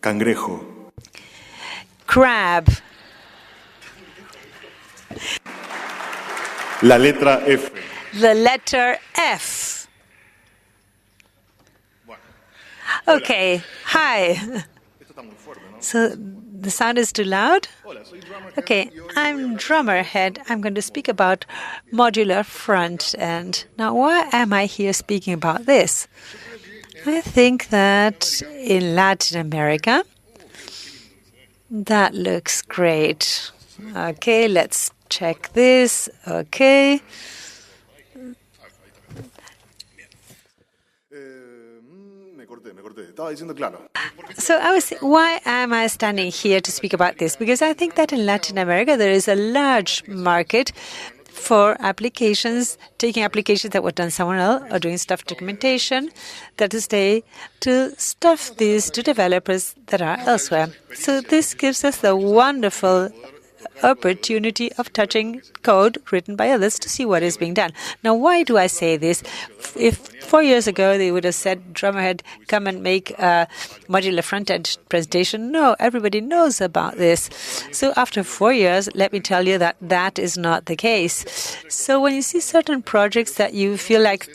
Cangrejo. Crab. La letra F. The letter F. Okay, hi. So the sound is too loud? Okay, I'm Drummerhead. I'm going to speak about modular front end. Now, why am I here speaking about this? I think that in Latin America, that looks great. Okay, let's check this. Okay. So why am I standing here to speak about this? Because I think that in Latin America there is a large market for applications, taking applications that were done somewhere else or doing stuff documentation, that is to stuff these to developers that are elsewhere. So this gives us the wonderful opportunity of touching code written by others to see what is being done. Now, why do I say this? If 4 years ago they would have said, Drummerhead, come and make a modular front-end presentation, no, everybody knows about this. So after 4 years, let me tell you that that is not the case. So when you see certain projects that you feel like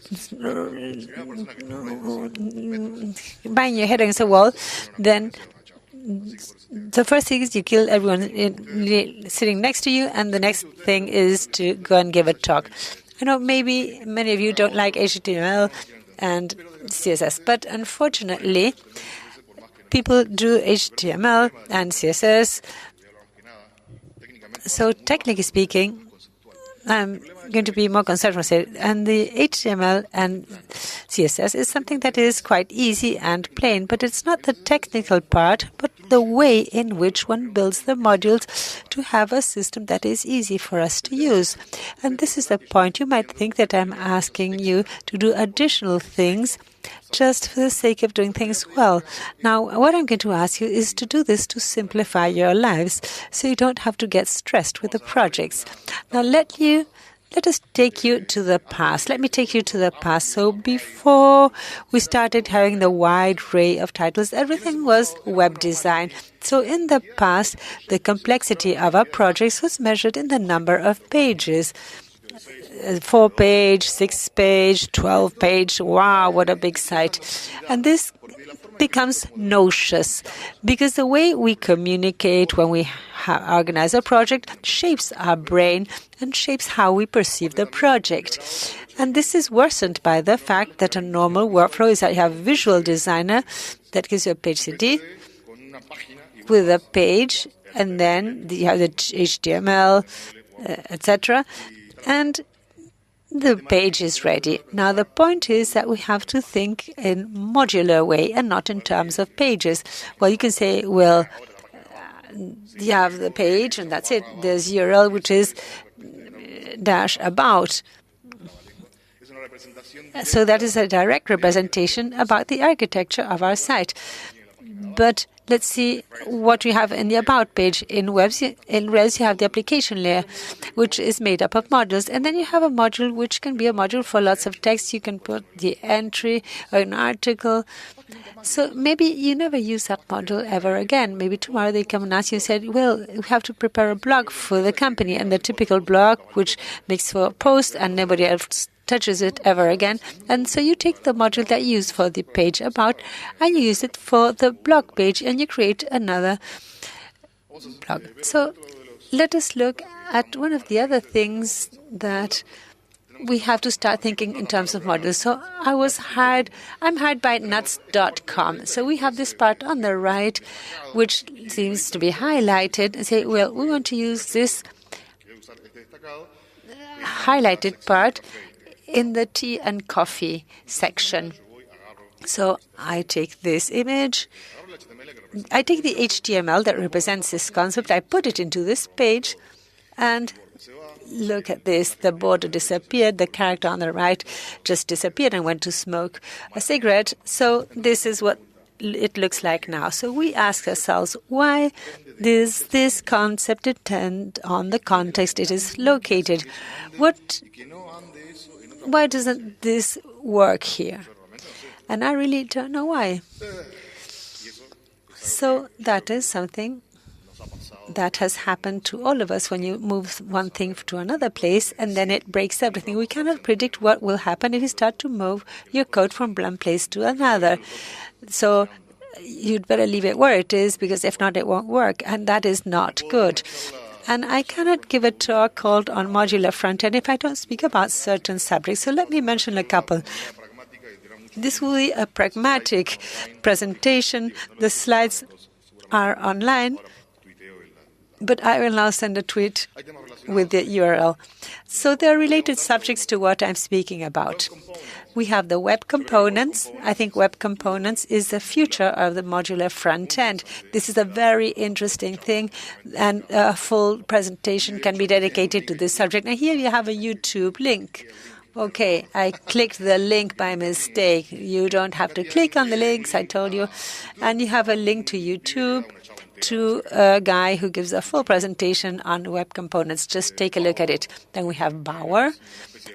banging your head against a wall, then the first thing is you kill everyone sitting next to you, and the next thing is to go and give a talk. I know maybe many of you don't like HTML and CSS, but unfortunately, people do HTML and CSS. So technically speaking, I'm going to be more concerned with it. And the HTML and CSS is something that is quite easy and plain, but it's not the technical part, but the way in which one builds the modules to have a system that is easy for us to use. And this is the point. You might think that I'm asking you to do additional things just for the sake of doing things well. Now, what I'm going to ask you is to do this to simplify your lives so you don't have to get stressed with the projects. Now, let us take you to the past. Let me take you to the past. So before we started having the wide array of titles, everything was web design. So in the past, the complexity of our projects was measured in the number of pages. 4-page, 6-page, 12-page. Wow, what a big site. And this becomes nauseous because the way we communicate when we organize a project shapes our brain and shapes how we perceive the project. And this is worsened by the fact that a normal workflow is that you have a visual designer that gives you a page CD with a page, and then you have the HTML, etc. And the page is ready. Now, the point is that we have to think in modular way and not in terms of pages. Well, you can say, well, you have the page and that's it. There's URL, which is dash about. So that is a direct representation about the architecture of our site. But let's see what we have in the About page. In Rails, you have the application layer, which is made up of modules. And then you have a module, which can be a module for lots of text. You can put the entry or an article. So maybe you never use that module ever again. Maybe tomorrow they come and ask you, said, well, we have to prepare a blog for the company. And the typical blog, which makes for a post and nobody else touches it ever again. And so you take the module that you use for the page about and you use it for the blog page and you create another blog. So let us look at one of the other things that we have to start thinking in terms of modules. So I'm hired by nuts.com. So we have this part on the right, which seems to be highlighted, and say, well, we want to use this highlighted part in the tea and coffee section. So I take this image, I take the HTML that represents this concept, I put it into this page, and look at this. The border disappeared, the character on the right just disappeared and went to smoke a cigarette. So this is what it looks like now. So we ask ourselves, why does this concept depend on the context it is located? Why doesn't this work here? And I really don't know why. So that is something that has happened to all of us when you move one thing to another place and then it breaks everything. We cannot predict what will happen if you start to move your code from one place to another. So you'd better leave it where it is, because if not, it won't work, and that is not good. And I cannot give a talk called on modular front-end if I don't speak about certain subjects. So let me mention a couple. This will be a pragmatic presentation. The slides are online, but I will now send a tweet with the URL. So there are related subjects to what I'm speaking about. We have the web components. I think web components is the future of the modular front end. This is a very interesting thing, and a full presentation can be dedicated to this subject. Now here you have a YouTube link. Okay, I clicked the link by mistake. You don't have to click on the links, I told you. And you have a link to YouTube, to a guy who gives a full presentation on web components. Just take a look at it. Then we have Bower.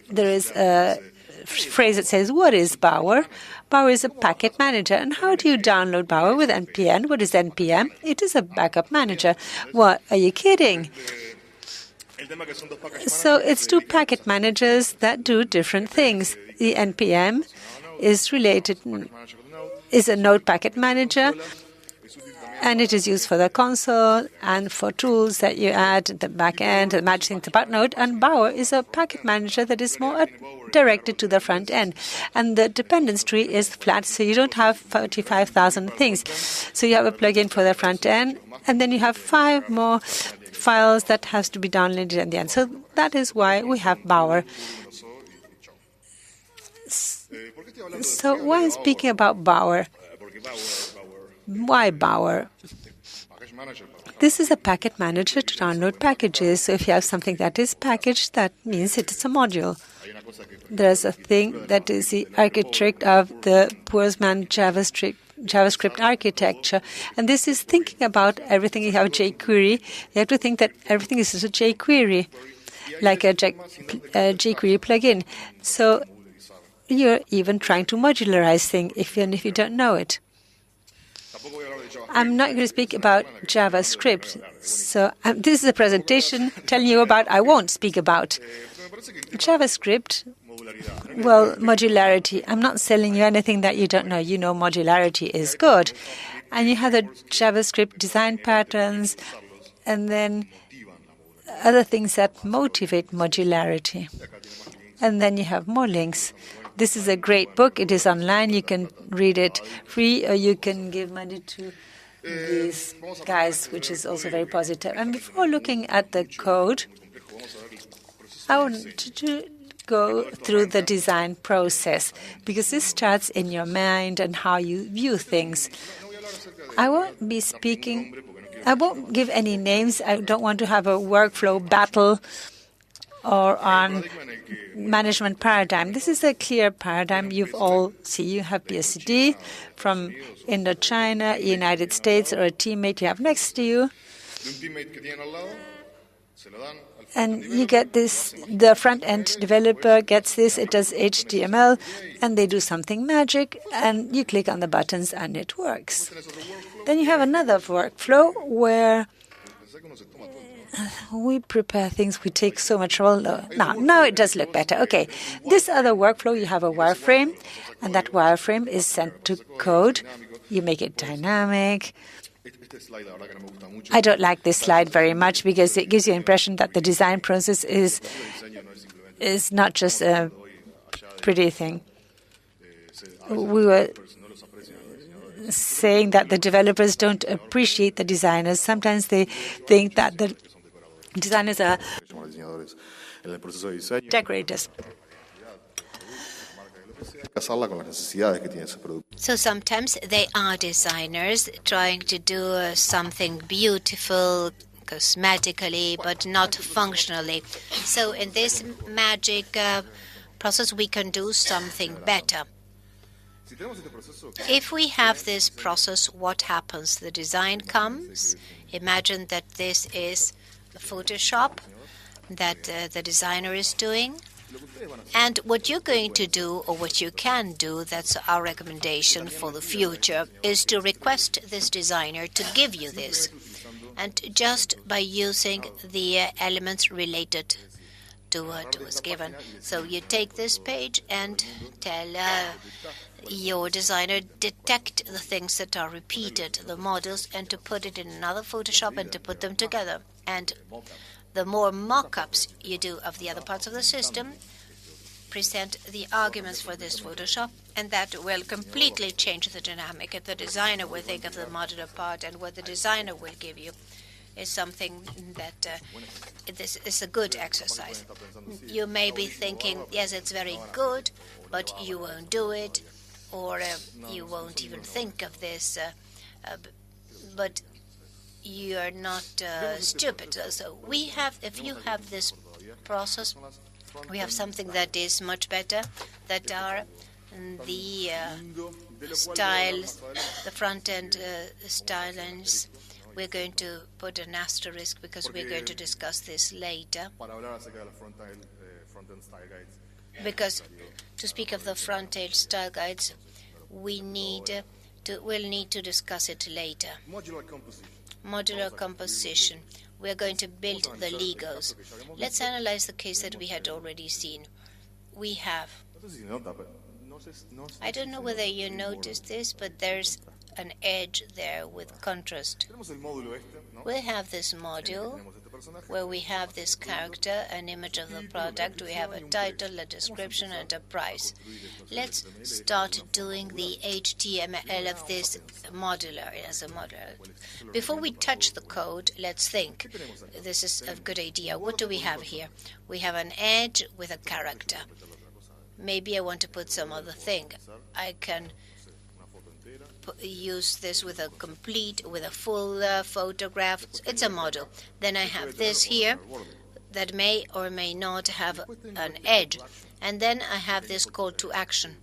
There is a phrase that says, what is Bower? Bower is a packet manager. And how do you download Bower? With NPM. What is NPM? It is a backup manager. What? Are you kidding? So it's two packet managers that do different things. The NPM is a node packet manager, and it is used for the console and for tools that you add at the back end, the magic things about Node. And Bower is a packet manager that is more directed to the front end. And the dependence tree is flat, so you don't have 45,000 things. So you have a plugin for the front end, and then you have 5 more files that has to be downloaded at the end. So that is why we have Bower. So why I'm speaking about Bower? Why Bower? This is a packet manager to download packages. So if you have something that is packaged, that means it is a module. There's a thing that is the architect of the Postman JavaScript architecture. And this is thinking about everything. You have jQuery. You have to think that everything is a jQuery, like a jQuery plugin. So you're even trying to modularize things, even if you don't know it. I'm not going to speak about JavaScript. So this is a presentation telling you about I won't speak about. JavaScript, well, modularity. I'm not selling you anything that you don't know. You know modularity is good. And you have the JavaScript design patterns and then other things that motivate modularity. And then you have more links. This is a great book. It is online. You can read it free, or you can give money to these guys, which is also very positive. And before looking at the code, I want to go through the design process, because this starts in your mind and how you view things. I won't give any names. I don't want to have a workflow battle or on management paradigm. This is a clear paradigm you've all seen. You have BSD from Indochina, United States, or a teammate you have next to you. And you get this, the front-end developer gets this, it does HTML, and they do something magic, and you click on the buttons and it works. Then you have another workflow where we prepare things, we take so much trouble. Now it does look better. Okay, this other workflow, you have a wireframe, and that wireframe is sent to code. You make it dynamic. I don't like this slide very much because it gives you the impression that the design process is not just a pretty thing. We were saying that the developers don't appreciate the designers. Sometimes they think that the designers are decorators. So sometimes they are designers trying to do something beautiful cosmetically, but not functionally. So in this magic process, we can do something better. If we have this process, what happens? The design comes. Imagine that this is Photoshop that the designer is doing. And what you're going to do, or what you can do, that's our recommendation for the future, is to request this designer to give you this. And just by using the elements related to what was given. So you take this page and tell your designer detect the things that are repeated, the models, and to put it in another Photoshop and to put them together. And the more mock-ups you do of the other parts of the system, present the arguments for this Photoshop, and that will completely change the dynamic. And the designer will think of the modular part, and what the designer will give you is something that this is a good exercise. You may be thinking, yes, it's very good, but you won't do it, or you won't even think of this, but you are not stupid. So we have, if you have this process, we have something that is much better, that are the styles, the front-end stylings. We're going to put an asterisk because we're going to discuss this later. Because to speak of the front-end style guides, we'll need to discuss it later. Modular composition. We're going to build the Legos. Let's analyze the case that we had already seen. We have, I don't know whether you noticed this, but there's an edge there with contrast. We have this module where we have this character, an image of the product, we have a title, a description, and a price. Let's start doing the HTML of this modular as a modular. Before we touch the code, let's think. This is a good idea. What do we have here? We have an edge with a character. Maybe I want to put some other thing. I can use this with a full photograph. It's a model. Then I have this here that may or may not have an edge. And then I have this call to action.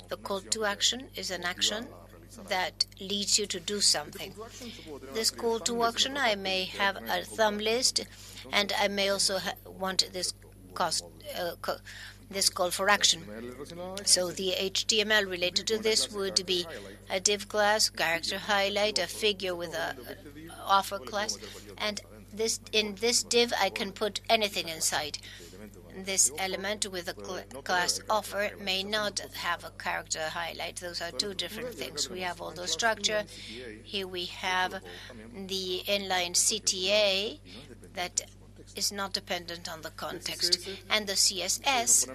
The call to action is an action that leads you to do something. This call to action, I may have a thumb list, and I may also want this this call for action. So the HTML related to this would be a div class, character highlight, a figure with a offer class, and in this div I can put anything inside. This element with a class offer may not have a character highlight. Those are two different things. We have all the structure. Here we have the inline CTA that is not dependent on the context. And the CSS,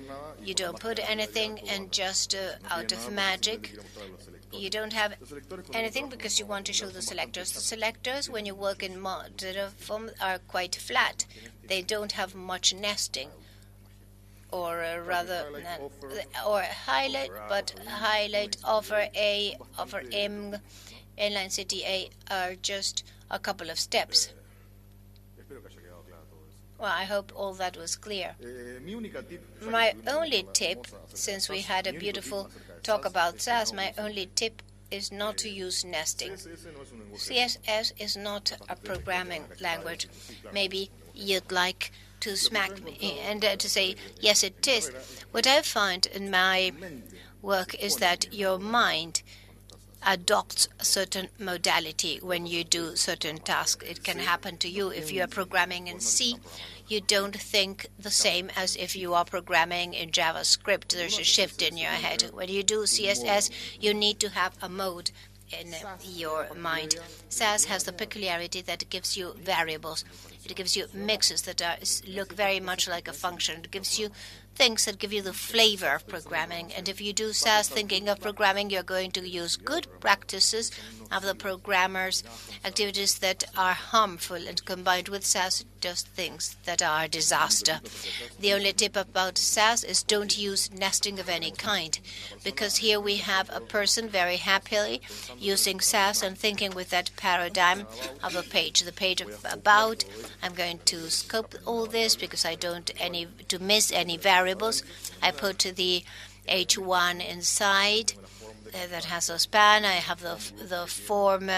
you don't put anything, and just out of magic, you don't have anything because you want to show the selectors. The selectors, when you work in modular form, are quite flat. They don't have much nesting, or rather, or highlight, but highlight, offer A, offer M, inline CTA are just a couple of steps. Well, I hope all that was clear. My only tip, since we had a beautiful talk about SAS, my only tip is not to use nesting. CSS is not a programming language. Maybe you'd like to smack me and to say, yes, it is. What I find in my work is that your mind adopts a certain modality when you do certain tasks. It can happen to you if you are programming in C. You don't think the same as if you are programming in JavaScript. There's a shift in your head. When you do CSS, you need to have a mode in your mind. SAS has the peculiarity that it gives you variables. It gives you mixes that look very much like a function. It gives you things that give you the flavor of programming. And if you do SAS thinking of programming, you're going to use good practices of the programmers, activities that are harmful, and combined with SAS, just things that are a disaster. The only tip about SAS is don't use nesting of any kind, because here we have a person very happily using SAS and thinking with that paradigm of a page. The page of about, I'm going to scope all this because I don't miss any variables. I put the H1 inside, that has a span. I have the form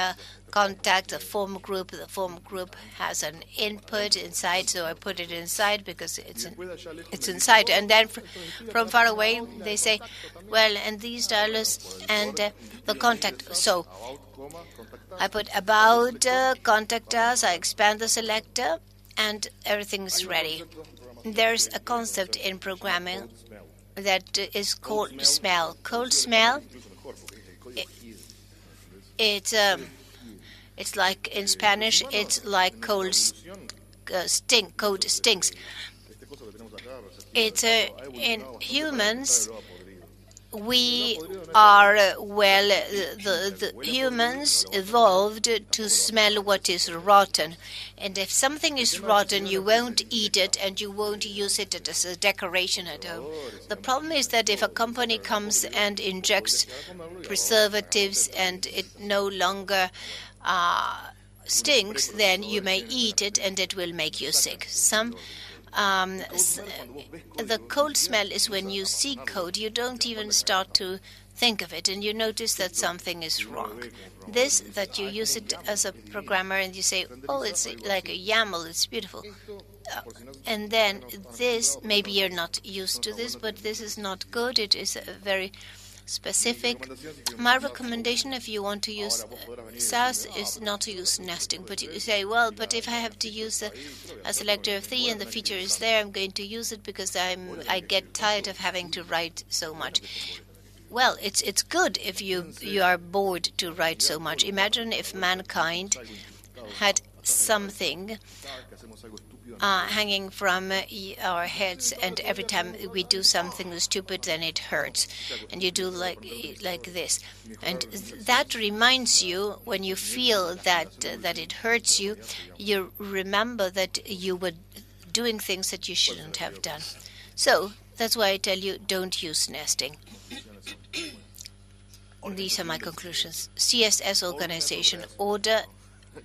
contact, the form group. The form group has an input inside, so I put it inside because it's inside. And then from far away, they say, well, and these dialers and the contact. So I put about contact us, I expand the selector, and everything's ready. There's a concept in programming that is called smell. Cold smell, it's like in Spanish, it's like cold cold stinks. It's in humans. We are, the humans evolved to smell what is rotten. And if something is rotten, you won't eat it and you won't use it as a decoration at home. The problem is that if a company comes and injects preservatives and it no longer stinks, then you may eat it and it will make you sick. The cold smell is when you see code, you don't even start to think of it, and you notice that something is wrong. This, that you use it as a programmer and you say, oh, it's like a YAML, it's beautiful. And then this, maybe you're not used to this, but this is not good. It is a very specific. My recommendation, if you want to use SAS, is not to use nesting. But you say, well, but if I have to use a selector of 3 and the feature is there, I'm going to use it because I get tired of having to write so much. Well, it's good if you are bored to write so much. Imagine if mankind had something hanging from our heads, and every time we do something stupid, then it hurts, and you do like this, and that reminds you, when you feel that it hurts you, you remember that you were doing things that you shouldn't have done. So that's why I tell you, don't use nesting. These are my conclusions. CSS organization, order,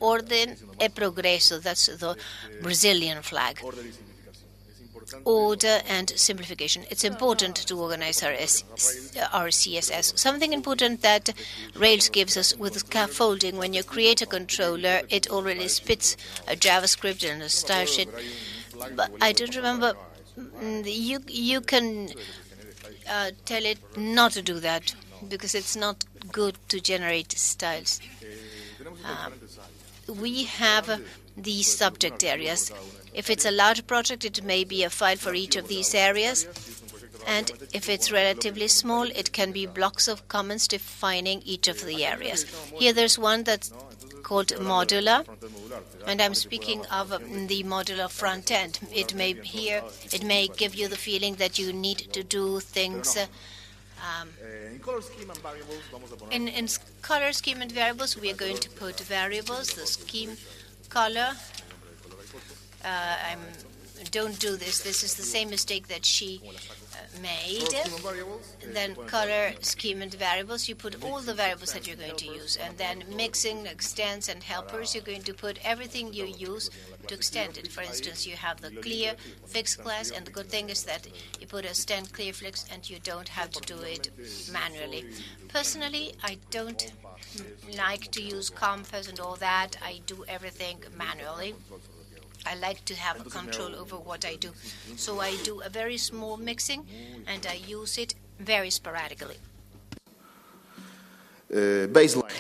orden e progreso. That's the Brazilian flag. Order and simplification. It's important to organize our CSS. Something important that Rails gives us with scaffolding. When you create a controller, it already spits a JavaScript and a style sheet. But I don't remember. You can tell it not to do that, because it's not good to generate styles. We have these subject areas. If it's a large project, it may be a file for each of these areas. And if it's relatively small, it can be blocks of comments defining each of the areas. Here there's one that's called Modular, and I'm speaking of the Modular front end. It may give you the feeling that you need to do things. In color scheme and variables, we are going to put variables, the scheme color. Don't do this. This is the same mistake that she made. Then color, scheme, and variables. You put all the variables that you're going to use. And then mixing, extends, and helpers. You're going to put everything you use to extend it. For instance, you have the clear fixed class, and the good thing is that you put a stand clear fix, and you don't have to do it manually. Personally, I don't like to use compass and all that. I do everything manually. I like to have control over what I do. So I do a very small mixing, and I use it very sporadically. Baseline.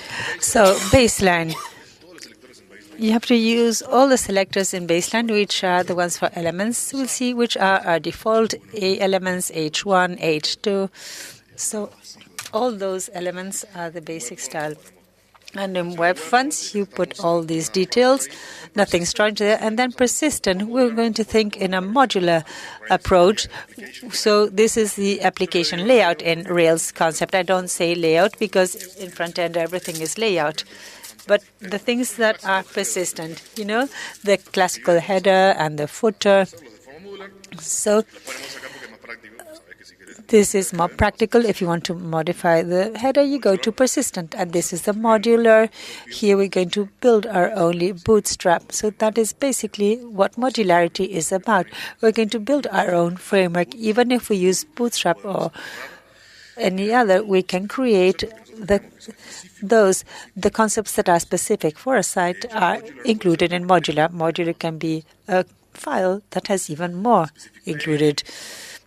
So, baseline. You have to use all the selectors in baseline, which are the ones for elements. We'll see which are our default A elements, H1, H2. So all those elements are the basic style. And in web fonts, you put all these details, nothing strange there. And then persistent, we're going to think in a modular approach. So this is the application layout in Rails concept. I don't say layout because in front end everything is layout. But the things that are persistent, the classical header and the footer. So this is more practical. If you want to modify the header, you go to persistent. And this is the modular. Here we're going to build our only bootstrap. So that is basically what modularity is about. We're going to build our own framework, even if we use bootstrap or any other, we can create the concepts that are specific for a site are included in Modular. Modular can be a file that has even more included.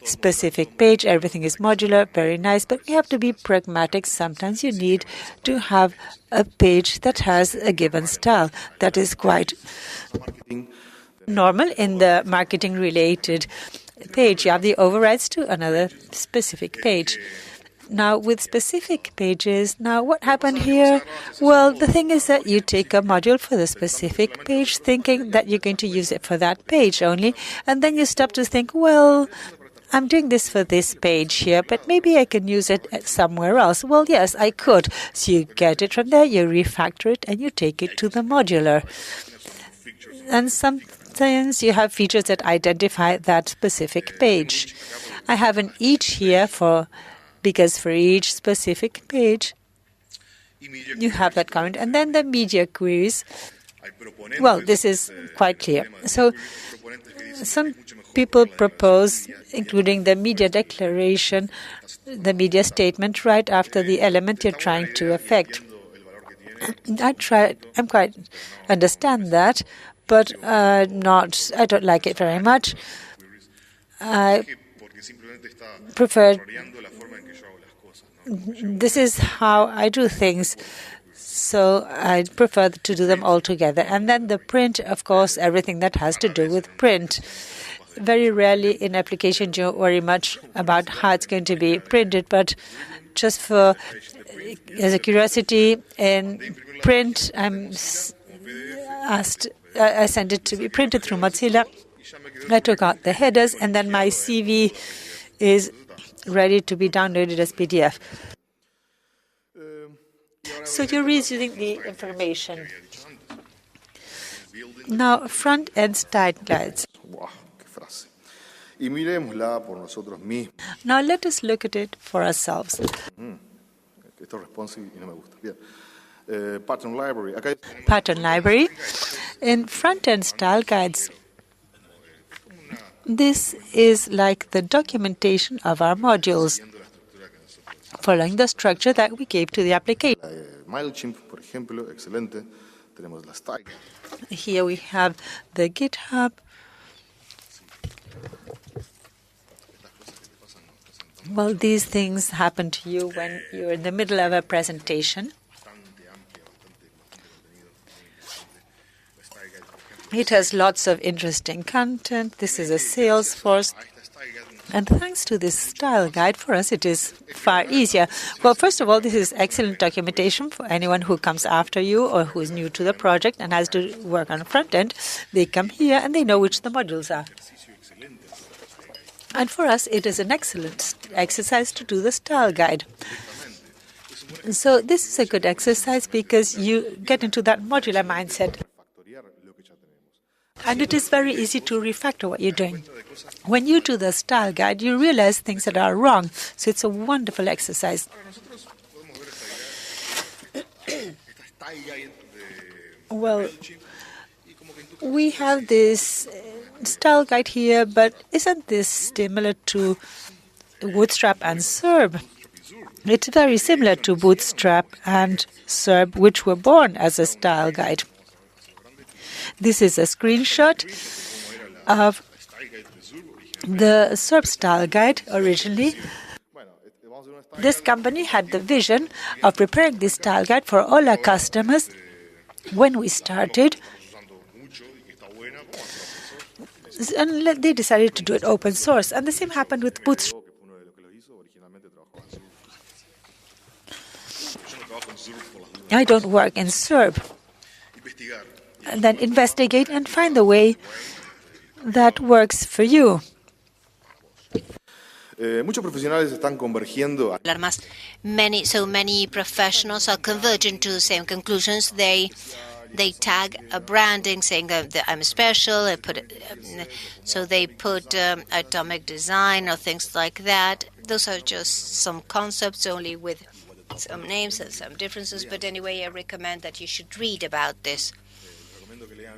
Specific page, everything is modular, very nice, but we have to be pragmatic. Sometimes you need to have a page that has a given style. That is quite normal in the marketing-related page. You have the overrides to another specific page. Now, with specific pages, now what happened here? Well, the thing is that you take a module for the specific page, thinking that you're going to use it for that page only, and then you stop to think, well, I'm doing this for this page here, but maybe I can use it somewhere else. Well, yes, I could. So you get it from there, you refactor it, and you take it to the modular. And sometimes you have features that identify that specific page. I have an each here because for each specific page, you have that comment. And then the media queries. Well, this is quite clear. So some people propose including the media declaration, the media statement, right after the element you're trying to affect. I'm quite understand that, but I don't like it very much. I prefer. This is how I do things. So I prefer to do them all together. And then the print, of course, everything that has to do with print. Very rarely in application do you worry much about how it's going to be printed, but just as a curiosity, in print, I sent it to be printed through Mozilla. I took out the headers, and then my CV is ready to be downloaded as PDF. So you're reusing the information. Now, front-end style guides. Now let us look at it for ourselves. Pattern library. In front-end style guides, this is like the documentation of our modules, following the structure that we gave to the application. Here we have the GitHub. Well, these things happen to you when you're in the middle of a presentation. It has lots of interesting content. This is a Salesforce. And thanks to this style guide, for us, it is far easier. Well, first of all, this is excellent documentation for anyone who comes after you or who is new to the project and has to work on the front end. They come here and they know which the modules are. And for us, it is an excellent exercise to do the style guide. So this is a good exercise because you get into that modular mindset. And it is very easy to refactor what you're doing. When you do the style guide, you realize things that are wrong. So it's a wonderful exercise. Well, we have this style guide here, but isn't this similar to Bootstrap and SERP? It's very similar to Bootstrap and SERP, which were born as a style guide. This is a screenshot of the SERP style guide originally. This company had the vision of preparing this style guide for all our customers when we started. And they decided to do it open source. And the same happened with Bootstrap. I don't work in SERP. And then investigate and find the way that works for you. Many professionals are converging to the same conclusions. They tag a branding saying that I'm special. So they put atomic design or things like that. Those are just some concepts only with some names and some differences. But anyway, I recommend that you should read about this.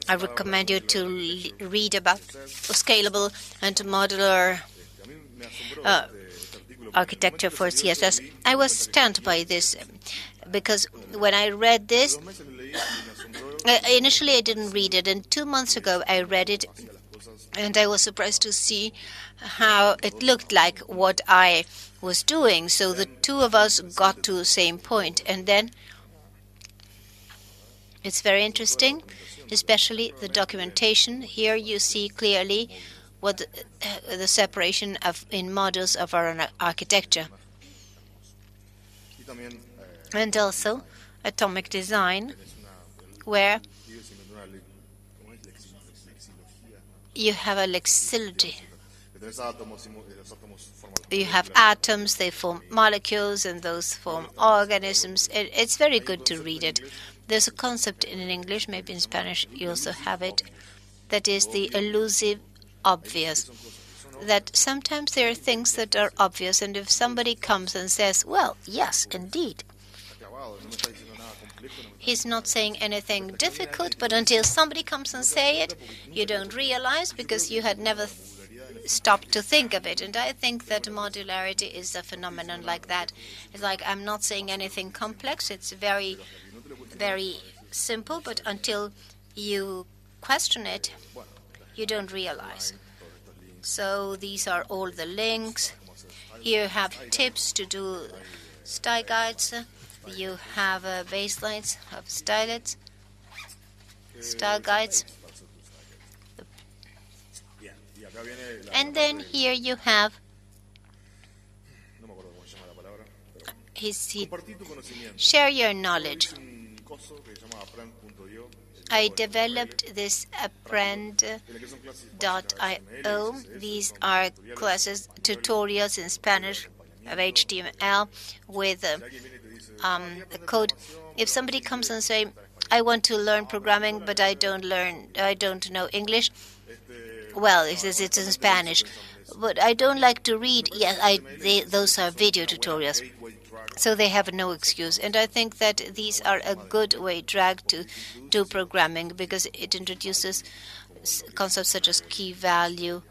I recommend you to architecture for CSS. I was stunned by this because when I read this, initially I didn't read it, and 2 months ago I read it, and I was surprised to see how it looked like what I was doing. So the two of us got to the same point, and then it's very interesting, especially the documentation. Here you see clearly what the separation in modules of our architecture. And also atomic design, where you have a lexicality. You have atoms, they form molecules, and those form organisms. It's very good to read it. There's a concept in English, maybe in Spanish you also have it, that is the elusive obvious. That sometimes there are things that are obvious, and if somebody comes and says, well, yes, indeed, he's not saying anything difficult, but until somebody comes and say it, you don't realize because you had never stopped to think of it. And I think that modularity is a phenomenon like that. It's like I'm not saying anything complex. It's very, very simple, but until you question it, you don't realize. So these are all the links. Here you have tips to do style guides. You have baselines of style guides. And then here you have share your knowledge. I developed this apprend.io. These are classes, tutorials in Spanish of HTML with code. If somebody comes and say, I want to learn programming, but I don't know English. Well, it says it's in Spanish, but I don't like to read. Yes, those are video tutorials, so they have no excuse. And I think that these are a good way drag to do programming because it introduces concepts such as key value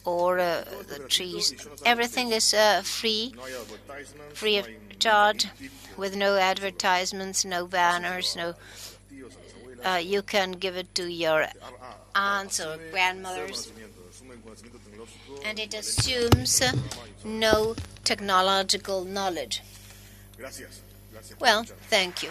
or the trees. Everything is free of charge, with no advertisements, no banners, no. You can give it to your aunts or grandmothers, and it assumes no technological knowledge. Well, thank you.